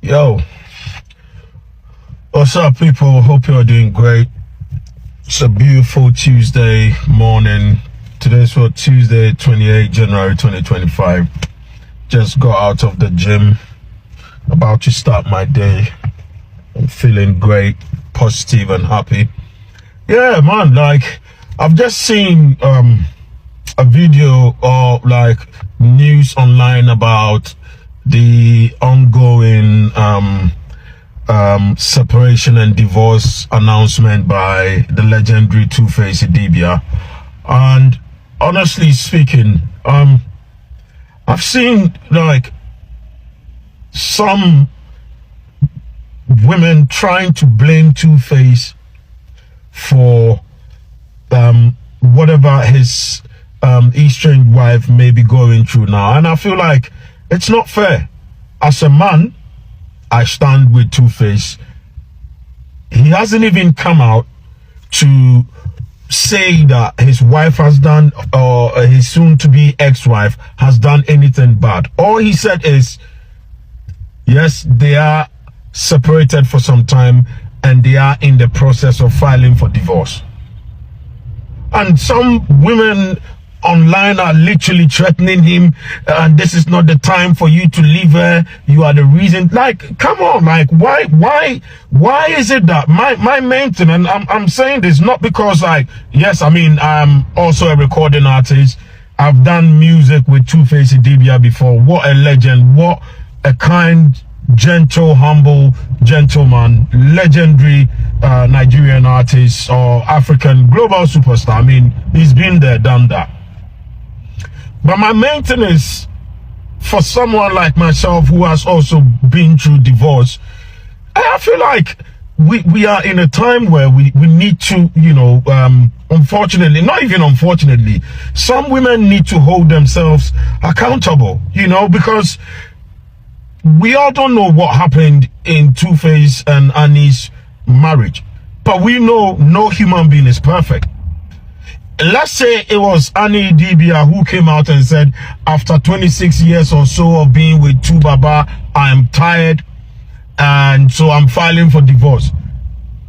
Yo, what's up, people? Hope you're doing great. It's a beautiful Tuesday morning. Today's what, Tuesday, 28 January 2025. Just got out of the gym, about to start my day. I'm feeling great, positive and happy. Yeah, man, like I've just seen a video or like news online about the ongoing separation and divorce announcement by the legendary Two-Face Idibia. And honestly speaking, I've seen like some women trying to blame Two-Face for whatever his estranged wife may be going through now, and I feel like it's not fair. As a man, I stand with Two-Face. He hasn't even come out to say that his wife has done, or his soon-to-be ex-wife has done anything bad. All he said is, yes, they are separated for some time and they are in the process of filing for divorce. And some women online are literally threatening him, and this is not the time for you to leave her, you are the reason. Like, come on, like why is it that my main thing, and I'm saying this not because, like, yes, I mean, I'm also a recording artist, I've done music with Two-Face Idibia before. What a legend, what a kind, gentle, humble gentleman, legendary Nigerian artist or African global superstar. I mean, he's been there, done that. But my main thing is, for someone like myself who has also been through divorce, I feel like we are in a time where we need to, you know, unfortunately, not even unfortunately, some women need to hold themselves accountable, you know, because we all don't know what happened in Two-Face and Annie's marriage, but we know no human being is perfect. Let's say it was Annie Idibia who came out and said, after 26 years or so of being with Tubaba, I'm tired and so I'm filing for divorce.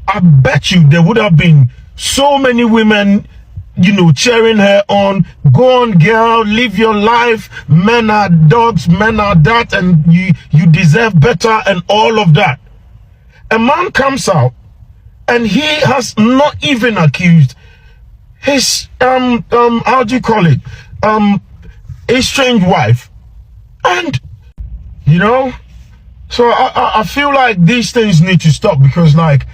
I bet you there would have been so many women, you know, cheering her on. Go on, girl, live your life. Men are dogs, men are that, and you deserve better and all of that. A man comes out and he has not even accused his how do you call it, estranged wife. And you know, so I feel like these things need to stop, because like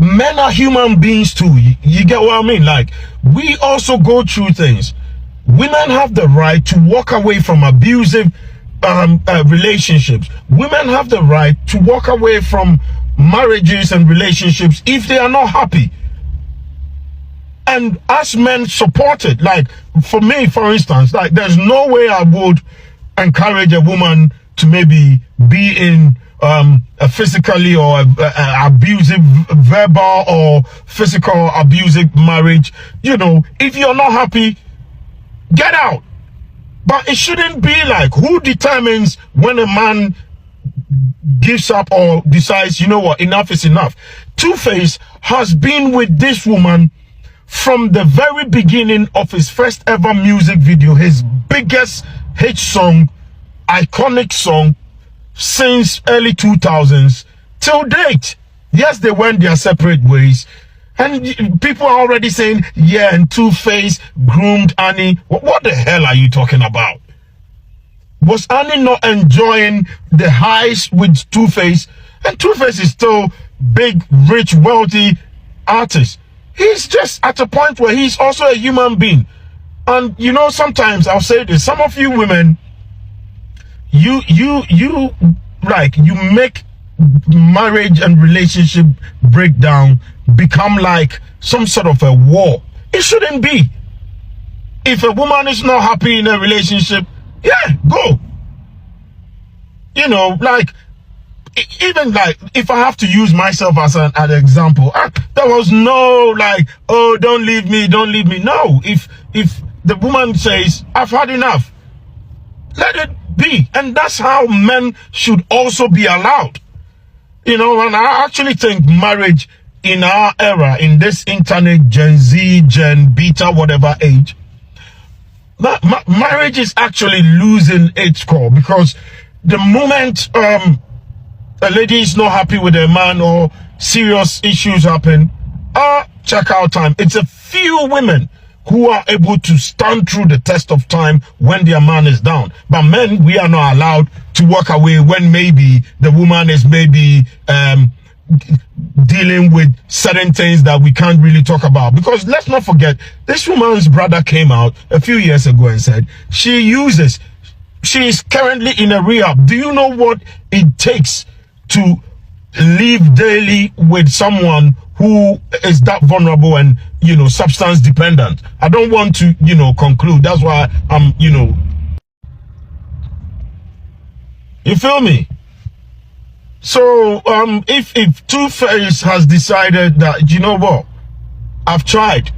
men are human beings too. You get what I mean? Like, we also go through things. Women have the right to walk away from abusive relationships. Women have the right to walk away from marriages and relationships if they are not happy. And as men support it, like for me, for instance, like there's no way I would encourage a woman to maybe be in a physically or abusive, verbal or physical abusive marriage. You know, if you're not happy, get out. But it shouldn't be like, who determines when a man gives up or decides, you know what, enough is enough? Two-Face has been with this woman from the very beginning of his first ever music video, his biggest hit song, iconic song, since early 2000s till date. Yes, they went their separate ways, and people are already saying, yeah, and Two-Face groomed Annie. What the hell are you talking about? Was Annie not enjoying the highs with Two-Face? And Two-Face is still big, rich, wealthy artist. He's just at a point where he's also a human being. And you know, sometimes I'll say this, some of you women, you make marriage and relationship breakdown become like some sort of a war. It shouldn't be. If a woman is not happy in a relationship, yeah, go. You know, like, even like, if I have to use myself as an example, there was no like, oh, don't leave me. No, if the woman says, I've had enough, let it be. And that's how men should also be allowed. You know, and I actually think marriage in our era, in this internet, Gen Z, Gen Beta, whatever age, marriage is actually losing its core, because the moment a lady is not happy with a man or serious issues happen, check out time. It's a few women who are able to stand through the test of time when their man is down. But men, we are not allowed to walk away when maybe the woman is maybe dealing with certain things that we can't really talk about. Because let's not forget, this woman's brother came out a few years ago and said she is currently in a rehab. Do you know what it takes to live daily with someone who is that vulnerable and, you know, substance dependent? I don't want to, you know, conclude. That's why I'm, you know, you feel me? So, if Two-Face has decided that, you know what, I've tried,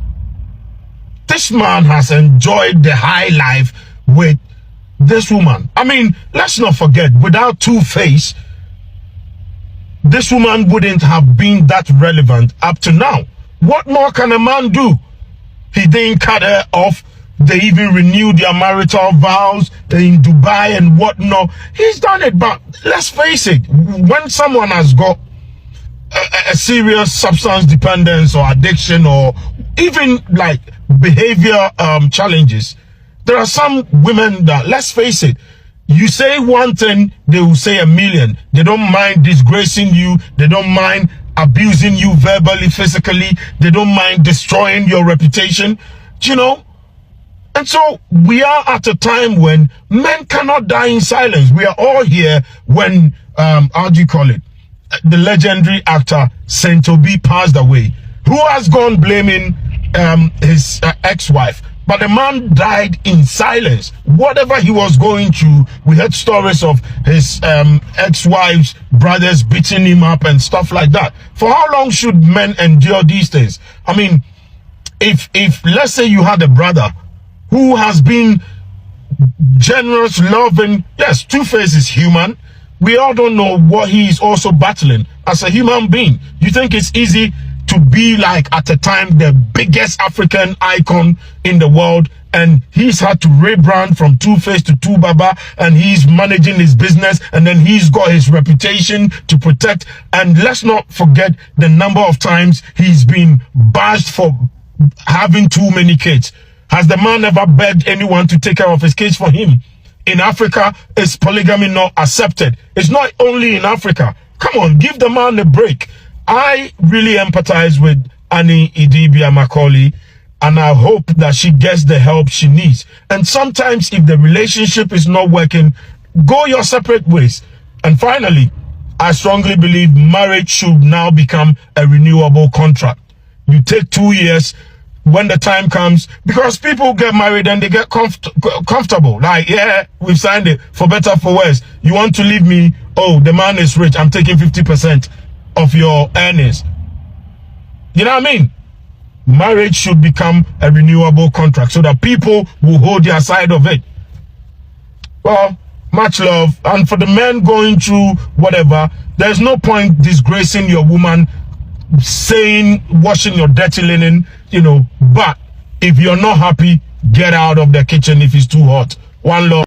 this man has enjoyed the high life with this woman. I mean, let's not forget, without Two-Face, this woman wouldn't have been that relevant up to now. What more can a man do? He didn't cut her off. They even renewed their marital vows in Dubai and whatnot. He's done it, but let's face it, when someone has got a serious substance dependence or addiction or even like behavior challenges, there are some women that, let's face it, you say one thing, they will say a million. They don't mind disgracing you. They don't mind abusing you verbally, physically. They don't mind destroying your reputation, you know? And so we are at a time when men cannot die in silence. We are all here when, how do you call it? The legendary actor Saint Obi passed away. Who has gone blaming his ex-wife? But the man died in silence. Whatever he was going through, we heard stories of his ex-wife's brothers beating him up and stuff like that. For how long should men endure these things? I mean, if let's say you had a brother who has been generous, loving, yes, Two-Face is human. We all don't know what he is also battling as a human being. You think it's easy to be like, at the time, the biggest African icon in the world, and he's had to rebrand from Two-Face to Two Baba, and he's managing his business, and then he's got his reputation to protect. And let's not forget the number of times he's been bashed for having too many kids. Has the man ever begged anyone to take care of his kids for him? In Africa, is polygamy not accepted? It's not only in Africa. Come on, give the man a break. I really empathize with Annie Idibia Macaulay, and I hope that she gets the help she needs. And sometimes if the relationship is not working, go your separate ways. And finally, I strongly believe marriage should now become a renewable contract. You take 2 years when the time comes, because people get married and they get comfortable. Like, yeah, we've signed it, for better, for worse. You want to leave me? Oh, the man is rich, I'm taking 50% of your earnings. You know what I mean? Marriage should become a renewable contract so that people will hold their side of it. Well, much love. And for the men going through whatever, there's no point disgracing your woman, saying, washing your dirty linen, you know. But if you're not happy, get out of the kitchen if it's too hot. One love.